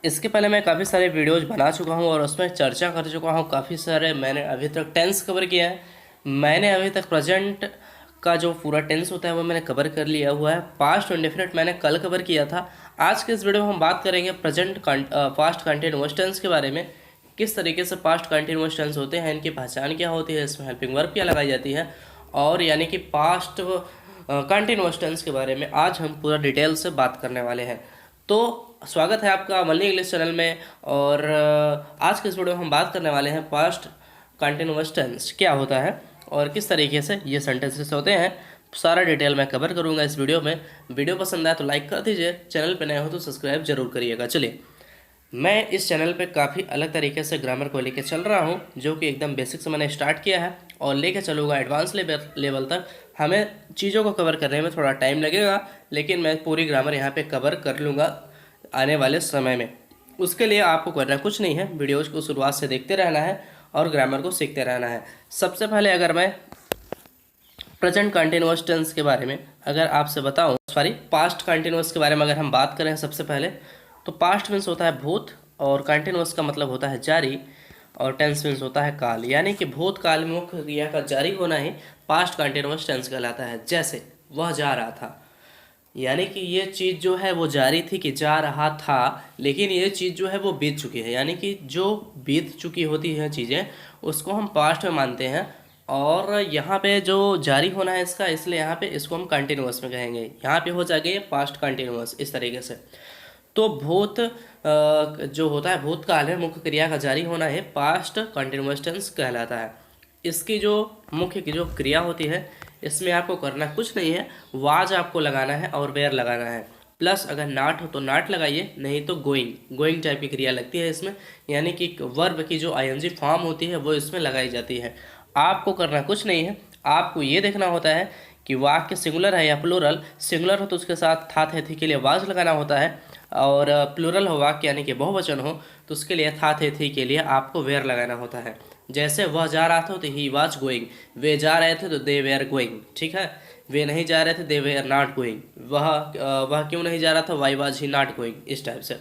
इसके पहले मैं काफ़ी सारे वीडियोज बना चुका हूँ और उसमें चर्चा कर चुका हूँ। काफ़ी सारे मैंने अभी तक टेंस कवर किया है। मैंने अभी तक प्रेजेंट का जो पूरा टेंस होता है वो मैंने कवर कर लिया हुआ है। पास्ट इंडेफिनिट मैंने कल कवर किया था। आज के इस वीडियो में हम बात करेंगे प्रेजेंट पास्ट कंटिन्यूअस टेंस के बारे में। किस तरीके से पास्ट कंटिन्यूअस टेंस होते हैं, इनकी पहचान क्या होती है, इसमें हेल्पिंग वर्ब क्या लगाई जाती है, और यानी कि पास्ट कंटिन्यूअस टेंस के बारे में आज हम पूरा डिटेल से बात करने वाले हैं। तो स्वागत है आपका मल्ली इंग्लिश चैनल में। और आज के इस वीडियो में हम बात करने वाले हैं पास्ट कंटिन्यूअस टेंस क्या होता है और किस तरीके से ये सेंटेंसेस होते हैं। सारा डिटेल मैं कवर करूंगा इस वीडियो में। वीडियो पसंद आए तो लाइक कर दीजिए, चैनल पे नए हो तो सब्सक्राइब जरूर करिएगा। चलिए, मैं इस चैनल पे काफ़ी अलग तरीके से ग्रामर को लेकर चल रहा हूँ, जो कि एकदम बेसिक से मैंने स्टार्ट किया है और लेकर चलूँगा एडवांस लेवल तक। हमें चीज़ों को कवर करने में थोड़ा टाइम लगेगा, लेकिन मैं पूरी ग्रामर यहाँ पे कवर कर लूँगा आने वाले समय में। उसके लिए आपको करना कुछ नहीं है, वीडियोज़ को शुरुआत से देखते रहना है और ग्रामर को सीखते रहना है। सबसे पहले अगर मैं प्रेजेंट कंटिन्यूअस टेंस के बारे में अगर आपसे बताऊं, सॉरी पास्ट कंटिन्यूअस के बारे में अगर हम बात करें सबसे पहले, तो पास्ट मीन्स होता है भूत और कंटिन्यूअस का मतलब होता है जारी, और टेंस मीन्स होता है काल। यानी कि भूतकाल में मुख्य क्रिया का जारी होना ही पास्ट कंटिन्यूअस टेंस कहलाता है। जैसे वह जा रहा था, यानी कि ये चीज़ जो है वो जारी थी कि जा रहा था, लेकिन ये चीज़ जो है वो बीत चुकी है। यानी कि जो बीत चुकी होती हैं चीज़ें उसको हम पास्ट में मानते हैं, और यहाँ पे जो जारी होना है इसका, इसलिए यहाँ पे इसको हम कंटिन्यूअस में कहेंगे। यहाँ पे हो जाएगा ये पास्ट कंटिन्यूअस इस तरीके से। तो भूत जो होता है भूतकाल में मुख्य क्रिया का जारी होना है पास्ट कंटिन्यूअस टेंस कहलाता है। इसकी जो मुख्य की जो क्रिया होती है, इसमें आपको करना कुछ नहीं है, वाज आपको लगाना है और वेयर लगाना है। प्लस अगर नाट हो तो नाट लगाइए, नहीं तो गोइंग टाइप की क्रिया लगती है इसमें। यानी कि वर्ब की जो आईएनजी फॉर्म होती है वो इसमें लगाई जाती है। आपको करना कुछ नहीं है, आपको ये देखना होता है कि वाक्य सिंगुलर है या प्लूरल। सिंगुलर हो तो उसके साथ था थे थी के लिए वाज लगाना होता है, और प्लूरल हो वाक्य यानी कि बहुवचन हो तो उसके लिए था थे थी के लिए आपको वेयर लगाना होता है। जैसे वह जा रहा था तो ही वाज गोइंग, वे जा रहे थे तो दे वेयर गोइंग, ठीक है। वे नहीं जा रहे थे, दे वेयर नॉट गोइंग। वह क्यों नहीं जा रहा था, why was he not going, इस टाइप से।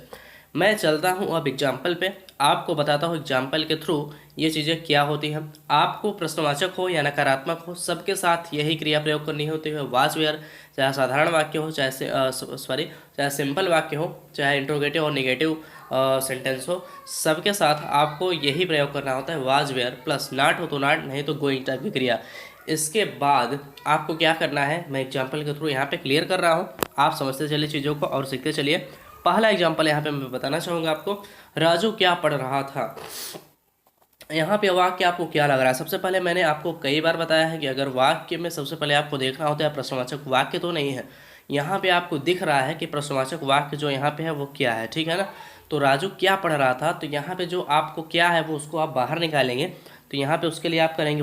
मैं चलता हूँ अब एग्जाम्पल पे, आपको बताता हूँ एग्जाम्पल के थ्रू ये चीज़ें क्या होती हैं। आपको प्रश्नवाचक हो या नकारात्मक हो, सबके साथ यही क्रिया प्रयोग करनी होती है। वाज वेयर, चाहे साधारण वाक्य हो, चाहे सिंपल वाक्य हो, चाहे इंट्रोगेटिव और निगेटिव सेंटेंस हो, सबके साथ आपको यही प्रयोग करना होता है, वाज वेयर प्लस नाट हो तो नाट, नहीं तो गोइंग टाइप की क्रिया। इसके बाद आपको क्या करना है, मैं एग्जाम्पल के थ्रू यहाँ पे क्लियर कर रहा हूँ, आप समझते चलिए चीज़ों को और सीखते चलिए। पहला एग्जाम्पल यहाँ पे मैं बताना चाहूँगा आपको, राजू क्या पढ़ रहा था। यहाँ पे वाक्य आपको क्या लग रहा है। सबसे पहले मैंने आपको कई बार बताया है कि अगर वाक्य में सबसे पहले आपको देखना होता है प्रश्नवाचक वाक्य तो नहीं है। यहाँ पे आपको दिख रहा है कि प्रश्नवाचक वाक्य जो यहाँ पे है वो क्या है, ठीक है ना। तो राजू क्या पढ़ रहा था, तो यहाँ पे जो आपको क्या है वो उसको आप बाहर निकालेंगे। तो यहाँ पे उसके लिए आप करेंगे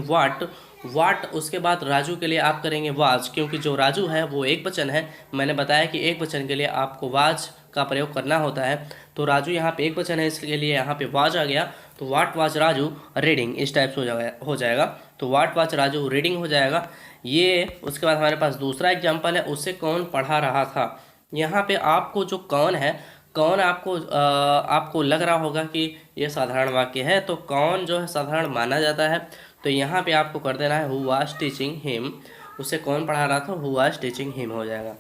वाट, उसके बाद राजू के लिए आप करेंगे वाज, क्योंकि जो राजू है वो एक वचन है। मैंने बताया कि एक वचन के लिए आपको वाज का प्रयोग करना होता है। तो राजू यहाँ पे एक वचन है, इसके लिए यहाँ पे वाज आ गया। तो वाट वाज राजू रीडिंग, इस टाइप से हो जाएगा। तो वाट वाज राजू रीडिंग हो जाएगा ये। उसके बाद हमारे पास दूसरा एग्जाम्पल है, उसे कौन पढ़ा रहा था। यहाँ पे आपको जो कौन है, कौन आपको लग रहा होगा कि ये साधारण वाक्य है, तो कौन जो है साधारण माना जाता है। तो यहाँ पे आपको कर देना है हु वाज टीचिंग हिम, उसे कौन पढ़ा रहा था, हु वाज टीचिंग हिम हो जाएगा।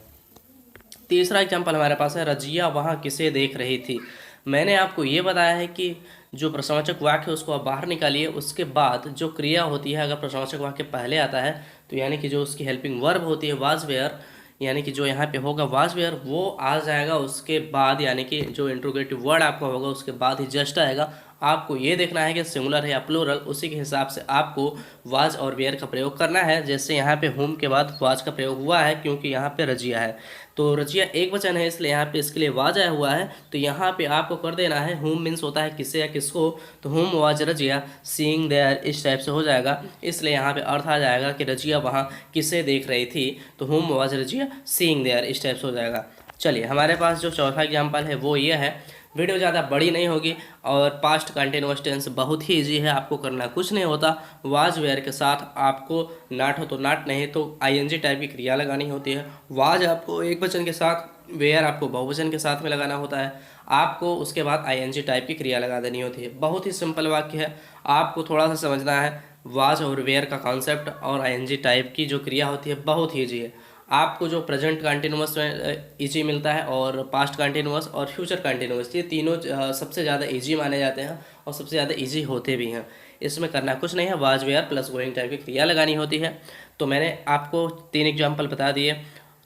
तीसरा एग्जाम्पल हमारे पास है, रजिया वहाँ किसे देख रही थी। मैंने आपको ये बताया है कि जो प्रश्नवाचक वाक्य है उसको आप बाहर निकालिए, उसके बाद जो क्रिया होती है अगर प्रश्नवाचक वाक्य पहले आता है तो यानी कि जो उसकी हेल्पिंग वर्ब होती है वाज वेयर, यानी कि जो यहाँ पे होगा वाज वेयर वो आ जाएगा उसके बाद, यानी कि जो इंट्रोगेटिव वर्ड आपका होगा उसके बाद ही जस्ट आएगा। आपको ये देखना है कि सिंगुलर है या प्लूरल, उसी के हिसाब से आपको वाज और वेयर का प्रयोग करना है। जैसे यहाँ पे होम के बाद वाज का प्रयोग हुआ है क्योंकि यहाँ पे रजिया है, तो रजिया एक वचन है इसलिए यहाँ पे इसके लिए वाज आया हुआ है। तो यहाँ पे आपको कर देना है, होम मीन्स होता है किसे या किसको, तो whom was Razia seeing there, इस टाइप से हो जाएगा। इसलिए यहाँ पे अर्थ आ जाएगा कि रजिया वहाँ किसे देख रही थी, तो whom was Razia seeing there, इस टाइप से हो जाएगा। चलिए, हमारे पास जो चौथा एग्जाम्पल है वो ये है, वीडियो ज़्यादा बड़ी नहीं होगी और पास्ट कंटिन्यूअस टेंस बहुत ही ईजी है, आपको करना कुछ नहीं होता। वाज वेयर के साथ आपको नाट हो तो नाट, नहीं तो आईएनजी टाइप की क्रिया लगानी होती है। वाज आपको एक वचन के साथ, वेयर आपको बहुवचन के साथ में लगाना होता है। आपको उसके बाद आईएनजी टाइप की क्रिया लगा देनी होती है। बहुत ही सिंपल वाक्य है, आपको थोड़ा सा समझना है। वाज और वेयर का कॉन्सेप्ट और आईएनजी टाइप की जो क्रिया होती है बहुत ही ईजी है। आपको जो प्रेजेंट कंटिन्यूअस में ईजी मिलता है और पास्ट कंटिन्यूअस और फ्यूचर कंटिन्यूअस, ये तीनों सबसे ज़्यादा ईजी माने जाते हैं और सबसे ज़्यादा ईजी होते भी हैं। इसमें करना कुछ नहीं है, was where plus going type की क्रिया लगानी होती है। तो मैंने आपको 3 एग्जाम्पल बता दिए।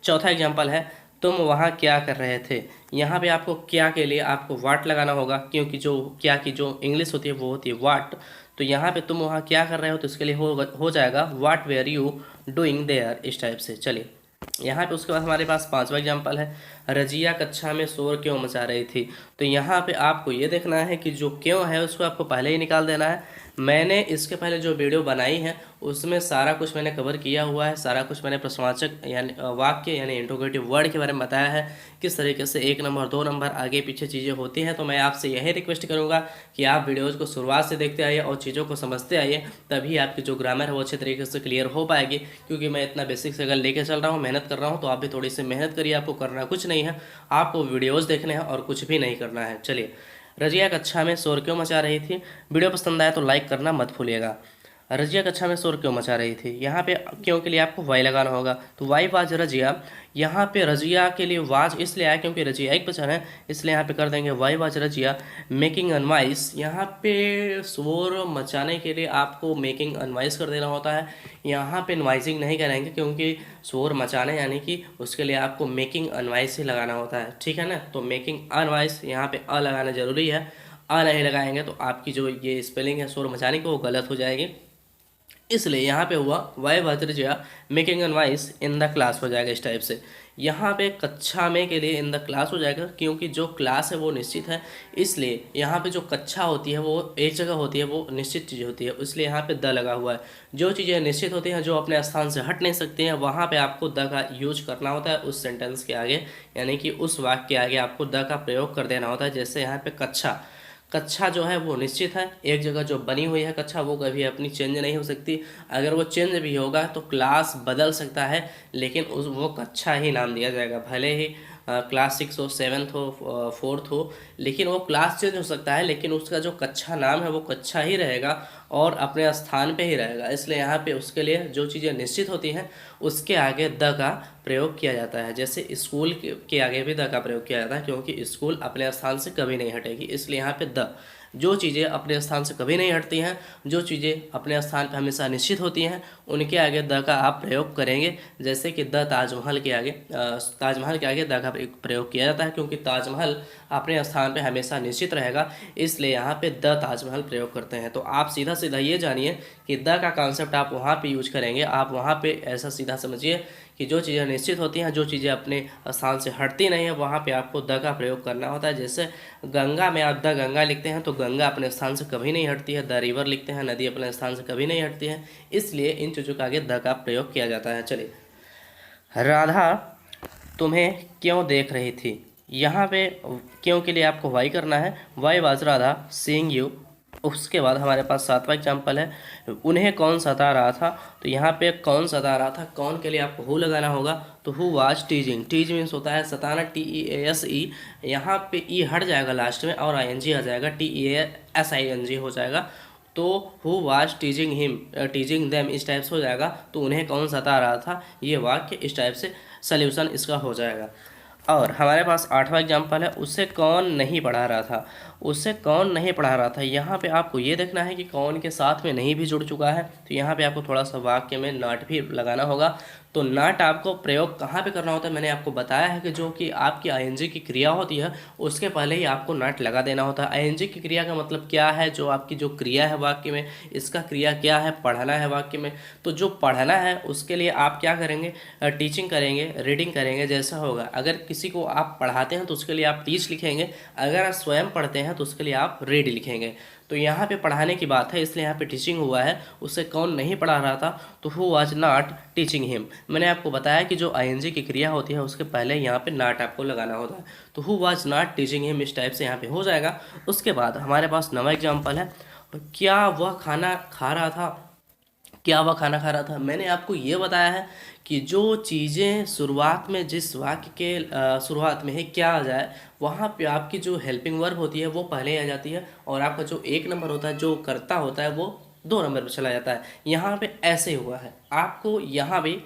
चौथा एग्जाम्पल है, तुम वहाँ क्या कर रहे थे। यहाँ पे आपको क्या के लिए आपको वाट लगाना होगा, क्योंकि जो क्या की जो इंग्लिश होती है वो होती है वाट। तो यहाँ पे तुम वहाँ क्या कर रहे हो, तो इसके लिए हो जाएगा वाट वेयर यू डूइंग देयर, इस टाइप से। चलिए यहाँ पे उसके बाद हमारे पास 5वां एग्जाम्पल है, रजिया कक्षा में शोर क्यों मचा रही थी। तो यहाँ पे आपको ये देखना है कि जो क्यों है उसको आपको पहले ही निकाल देना है। मैंने इसके पहले जो वीडियो बनाई है उसमें सारा कुछ मैंने कवर किया हुआ है, सारा कुछ मैंने प्रश्नवाचक यानी वाक्य यानी इंट्रोगेटिव वर्ड के बारे में बताया है, किस तरीके से 1 नंबर 2 नंबर आगे पीछे चीज़ें होती हैं। तो मैं आपसे यही रिक्वेस्ट करूँगा कि आप वीडियोज़ को शुरुआत से देखते आइए और चीज़ों को समझते आइए, तभी आपकी जो ग्रामर है वो अच्छे तरीके से क्लियर हो पाएगी। क्योंकि मैं इतना बेसिक से अगर लेके चल रहा हूँ, मेहनत कर रहा हूँ, तो आप भी थोड़ी सी मेहनत करिए। आपको करना कुछ नहीं है, आपको वीडियोज़ देखने हैं और कुछ भी नहीं करना है। चलिए, रजिया कक्षा में शोर क्यों मचा रही थी। वीडियो पसंद आया तो लाइक करना मत भूलिएगा। रजिया कक्षा में शोर क्यों मचा रही थी, यहाँ पे क्यों के लिए आपको वाई लगाना होगा। तो वाई वाज रजिया, यहाँ पे रजिया के लिए वाज इसलिए आया क्योंकि रजिया एक वचन है, इसलिए यहाँ पे कर देंगे वाई वाज रजिया मेकिंग अनवाइस। यहाँ पे शोर मचाने के लिए आपको मेकिंग अनवाइस कर देना होता है, यहाँ पे नवाइजिंग नहीं करेंगे क्योंकि शोर मचाने यानी कि उसके लिए आपको मेकिंग अनवाइस ही लगाना होता है, ठीक है ना। तो मेकिंग अनवाइस यहाँ पे अ लगाना जरूरी है, अ नहीं लगाएंगे तो आपकी जो ये स्पेलिंग है शोर मचाने की वो गलत हो जाएगी। इसलिए यहाँ पे हुआ why was Georgia making an voice in the class हो जाएगा इस टाइप से। यहाँ पे कक्षा में के लिए इन द क्लास हो जाएगा, क्योंकि जो क्लास है वो निश्चित है, इसलिए यहाँ पे जो कक्षा होती है वो एक जगह होती है, वो निश्चित चीज़ होती है, इसलिए यहाँ पे द लगा हुआ है। जो चीज़ें निश्चित होती हैं, जो अपने स्थान से हट नहीं सकती हैं, वहाँ पे आपको द का यूज करना होता है उस सेंटेंस के आगे, यानी कि उस वाक्य के आगे आपको द का प्रयोग कर देना होता है। जैसे यहाँ पे कक्षा, कक्षा जो है वो निश्चित है, एक जगह जो बनी हुई है कक्षा वो कभी अपनी चेंज नहीं हो सकती। अगर वो चेंज भी होगा तो क्लास बदल सकता है, लेकिन उस वो कक्षा ही नाम दिया जाएगा, भले ही क्लास 6 हो, 7th हो, 4th हो, लेकिन वो क्लास चेंज हो सकता है, लेकिन उसका जो कक्षा नाम है वो कक्षा ही रहेगा और अपने स्थान पे ही रहेगा। इसलिए यहाँ पे उसके लिए जो चीज़ें निश्चित होती हैं उसके आगे द का प्रयोग किया जाता है। जैसे स्कूल के आगे भी द का प्रयोग किया जाता है, क्योंकि स्कूल अपने स्थान से कभी नहीं हटेगी, इसलिए यहाँ पे द। जो चीज़ें अपने स्थान से कभी नहीं हटती हैं, जो चीज़ें अपने स्थान पर हमेशा निश्चित होती हैं, उनके आगे द का आप प्रयोग करेंगे। जैसे कि द ताजमहल के आगे, ताजमहल के आगे द का प्रयोग किया जाता है, क्योंकि ताजमहल अपने स्थान पे हमेशा निश्चित रहेगा, इसलिए यहाँ पे द ताजमहल प्रयोग करते हैं। तो आप सीधा सीधा ये जानिए कि द का कॉन्सेप्ट आप वहाँ पे यूज करेंगे। आप वहाँ पे ऐसा सीधा समझिए कि जो चीज़ें निश्चित होती हैं, जो चीज़ें अपने स्थान से हटती नहीं है, वहाँ पे आपको द का प्रयोग करना होता है। जैसे गंगा में आप द गंगा लिखते हैं तो गंगा अपने स्थान से कभी नहीं हटती है, द रिवर लिखते हैं, नदी अपने स्थान से कभी नहीं हटती है, इसलिए इन चीज़ों के आगे द का प्रयोग किया जाता है। चलिए, राधा तुम्हें क्यों देख रही थी, यहाँ पे क्यों के लिए आपको वाई करना है, why was Radha seeing you. उसके बाद हमारे पास 7वां एग्जाम्पल है, उन्हें कौन सता रहा था। तो यहाँ पे कौन सता रहा था, कौन के लिए आपको हु लगाना होगा। तो who was teasing, tease means होता है सताना, TEASE, यहाँ पे ई हट जाएगा लास्ट में और ING आ जाएगा, TEASING हो जाएगा। तो हु वाज टीजिंग हिम, टीजिंग देम इस टाइप से हो जाएगा। तो उन्हें कौन सता रहा था, ये वाक्य इस टाइप से सल्यूशन इसका हो जाएगा। और हमारे पास 8वां एग्जाम्पल है, उससे कौन नहीं पढ़ा रहा था। उससे कौन नहीं पढ़ा रहा था, यहाँ पे आपको ये देखना है कि कौन के साथ में नहीं भी जुड़ चुका है, तो यहाँ पे आपको थोड़ा सा वाक्य में नॉट भी लगाना होगा। तो नॉट आपको प्रयोग कहाँ पे करना होता है, मैंने आपको बताया है कि जो कि आपकी ING की क्रिया होती है उसके पहले ही आपको नॉट लगा देना होता है। ING की क्रिया का मतलब क्या है, जो आपकी जो क्रिया है वाक्य में, इसका क्रिया क्या है, पढ़ना है वाक्य में। तो जो पढ़ना है उसके लिए आप क्या करेंगे, टीचिंग करेंगे, रीडिंग करेंगे, जैसा होगा। अगर किसी को आप पढ़ाते हैं तो उसके लिए आप टीच लिखेंगे, अगर आप स्वयं पढ़ते हैं तो उसके लिए आप रीड लिखेंगे। तो यहाँ पे पढ़ाने की बात है इसलिए यहाँ पे टीचिंग हुआ है, उसे कौन नहीं पढ़ा रहा था, तो who was not teaching him. मैंने आपको बताया कि जो आईएनजी की क्रिया होती है उसके पहले यहाँ पे नॉट आपको लगाना होता है, तो who was not teaching him इस टाइप से यहाँ पे हो जाएगा। उसके बाद हमारे पास नवा एग्जाम्पल है, क्या वह खाना खा रहा था, क्या वह खाना खा रहा था। मैंने आपको ये बताया है कि जो चीज़ें शुरुआत में जिस वाक्य के शुरुआत में ही क्या आ जाए वहाँ पे आपकी जो हेल्पिंग वर्ब होती है वो पहले आ जाती है, और आपका जो एक नंबर होता है जो करता होता है वो 2 नंबर पर चला जाता है। यहाँ पे ऐसे हुआ है, आपको यहाँ भी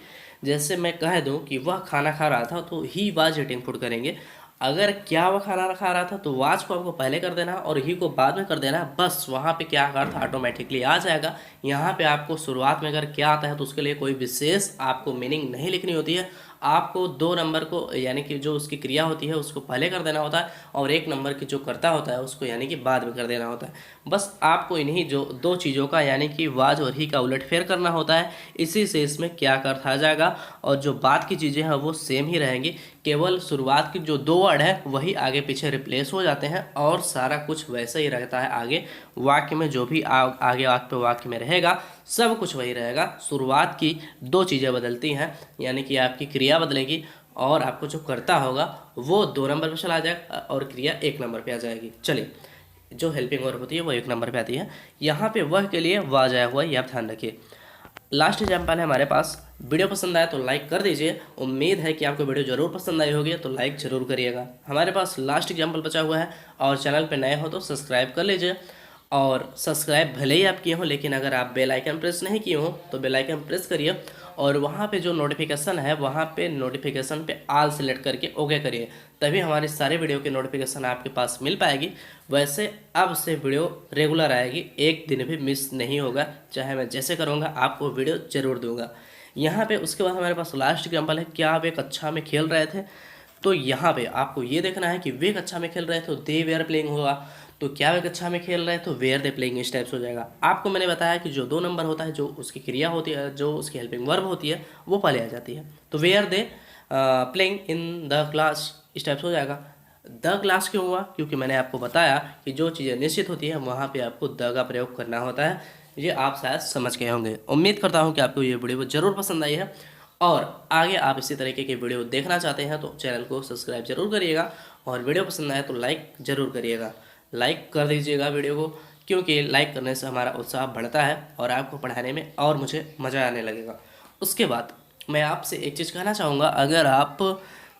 जैसे मैं कह दूँ कि वह खाना खा रहा था तो ही वाज ईटिंग फूड करेंगे। अगर क्या वह खाना खा रहा था तो वाज को आपको पहले कर देना और ही को बाद में कर देना, बस वहाँ पे क्या अर्थ ऑटोमेटिकली आ जाएगा। यहाँ पे आपको शुरुआत में अगर क्या आता है तो उसके लिए कोई विशेष आपको मीनिंग नहीं लिखनी होती है, आपको 2 नंबर को यानी कि जो उसकी क्रिया होती है उसको पहले कर देना होता है, और 1 नंबर की जो करता होता है उसको यानी कि बाद में कर देना होता है। बस आपको इन्हीं जो 2 चीज़ों का यानी कि वाज और ही का उलटफेर करना होता है, इसी से इसमें क्या का अर्थ आ जाएगा, और जो बाद की चीज़ें हैं वो सेम ही रहेंगी, केवल शुरुआत की जो 2 वर्ड है वही आगे पीछे रिप्लेस हो जाते हैं और सारा कुछ वैसे ही रहता है। आगे वाक्य में जो भी आगे वाक्य में रहेगा सब कुछ वही रहेगा, शुरुआत की 2 चीज़ें बदलती हैं, यानी कि आपकी क्रिया बदलेगी और आपको जो करता होगा वो 2 नंबर पे चला जाएगा और क्रिया 1 नंबर पे आ जाएगी। चलिए, जो हेल्पिंग वर्ब होती है वो 1 नंबर पे आती है। यहाँ पे वह के लिए वाज आया हुआ है, ये आप ध्यान रखिए। लास्ट एग्जाम्पल है हमारे पास। वीडियो पसंद आया तो लाइक कर दीजिए, उम्मीद है कि आपको वीडियो जरूर पसंद आई होगी, तो लाइक जरूर करिएगा। हमारे पास लास्ट एग्जाम्पल बचा हुआ है, और चैनल पे नए हो तो सब्सक्राइब कर लीजिए, और सब्सक्राइब भले ही आप किए हो लेकिन अगर आप बेल आइकन प्रेस नहीं किए हो तो बेल आइकन प्रेस करिए, और वहाँ पे जो नोटिफिकेशन है वहाँ पे नोटिफिकेशन पे ऑल सेलेक्ट करके ओके करिए, तभी हमारे सारे वीडियो की नोटिफिकेशन आपके पास मिल पाएगी। वैसे अब से वीडियो रेगुलर आएगी, एक दिन भी मिस नहीं होगा, चाहे मैं जैसे करूँगा आपको वीडियो ज़रूर दूंगा। यहाँ पे उसके बाद हमारे पास लास्ट एग्जाम्पल है, क्या आप एक कक्षा में खेल रहे थे, तो यहाँ पे आपको ये देखना है कि वे कक्षा में खेल रहे थे तो दे वेयर प्लेइंग होगा, तो क्या वे कक्षा में खेल रहे हैं तो वेयर दे प्लेइंग इस टाइप से हो जाएगा। आपको मैंने बताया कि जो 2 नंबर होता है जो उसकी क्रिया होती है, जो उसकी हेल्पिंग वर्ब होती है वो पहले आ जाती है, तो where they playing in the class इस टाइप से हो जाएगा। द क्लास क्यों हुआ, क्योंकि मैंने आपको बताया कि जो चीज़ें निश्चित होती है वहाँ पे आपको द का प्रयोग करना होता है। ये आप शायद समझ गए होंगे। उम्मीद करता हूँ कि आपको ये वीडियो ज़रूर पसंद आई है, और आगे आप इसी तरीके के वीडियो देखना चाहते हैं तो चैनल को सब्सक्राइब जरूर करिएगा, और वीडियो पसंद आए तो लाइक ज़रूर करिएगा। लाइक कर दीजिएगा वीडियो को, क्योंकि लाइक करने से हमारा उत्साह बढ़ता है और आपको पढ़ाने में और मुझे मज़ा आने लगेगा। उसके बाद मैं आपसे एक चीज़ कहना चाहूँगा, अगर आप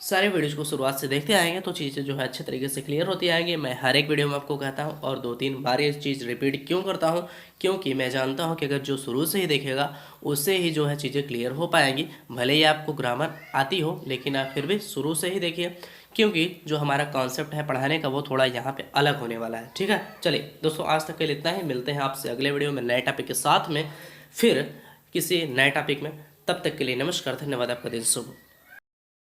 सारे वीडियोज़ को शुरुआत से देखते आएंगे तो चीज़ें जो है अच्छे तरीके से क्लियर होती आएंगी। मैं हर एक वीडियो में आपको कहता हूँ और 2-3 बार ये चीज़ रिपीट क्यों करता हूँ, क्योंकि मैं जानता हूँ कि अगर जो शुरू से ही देखेगा उससे ही जो है चीज़ें क्लियर हो पाएंगी। भले ही आपको ग्रामर आती हो लेकिन आप फिर भी शुरू से ही देखिए, क्योंकि जो हमारा कॉन्सेप्ट है पढ़ाने का वो थोड़ा यहाँ पे अलग होने वाला है। ठीक है, चलिए दोस्तों, आज तक के लिए इतना ही। मिलते हैं आपसे अगले वीडियो में नए टॉपिक के साथ में, फिर किसी नए टॉपिक में। तब तक के लिए नमस्कार, धन्यवाद, आपका दिन शुभ।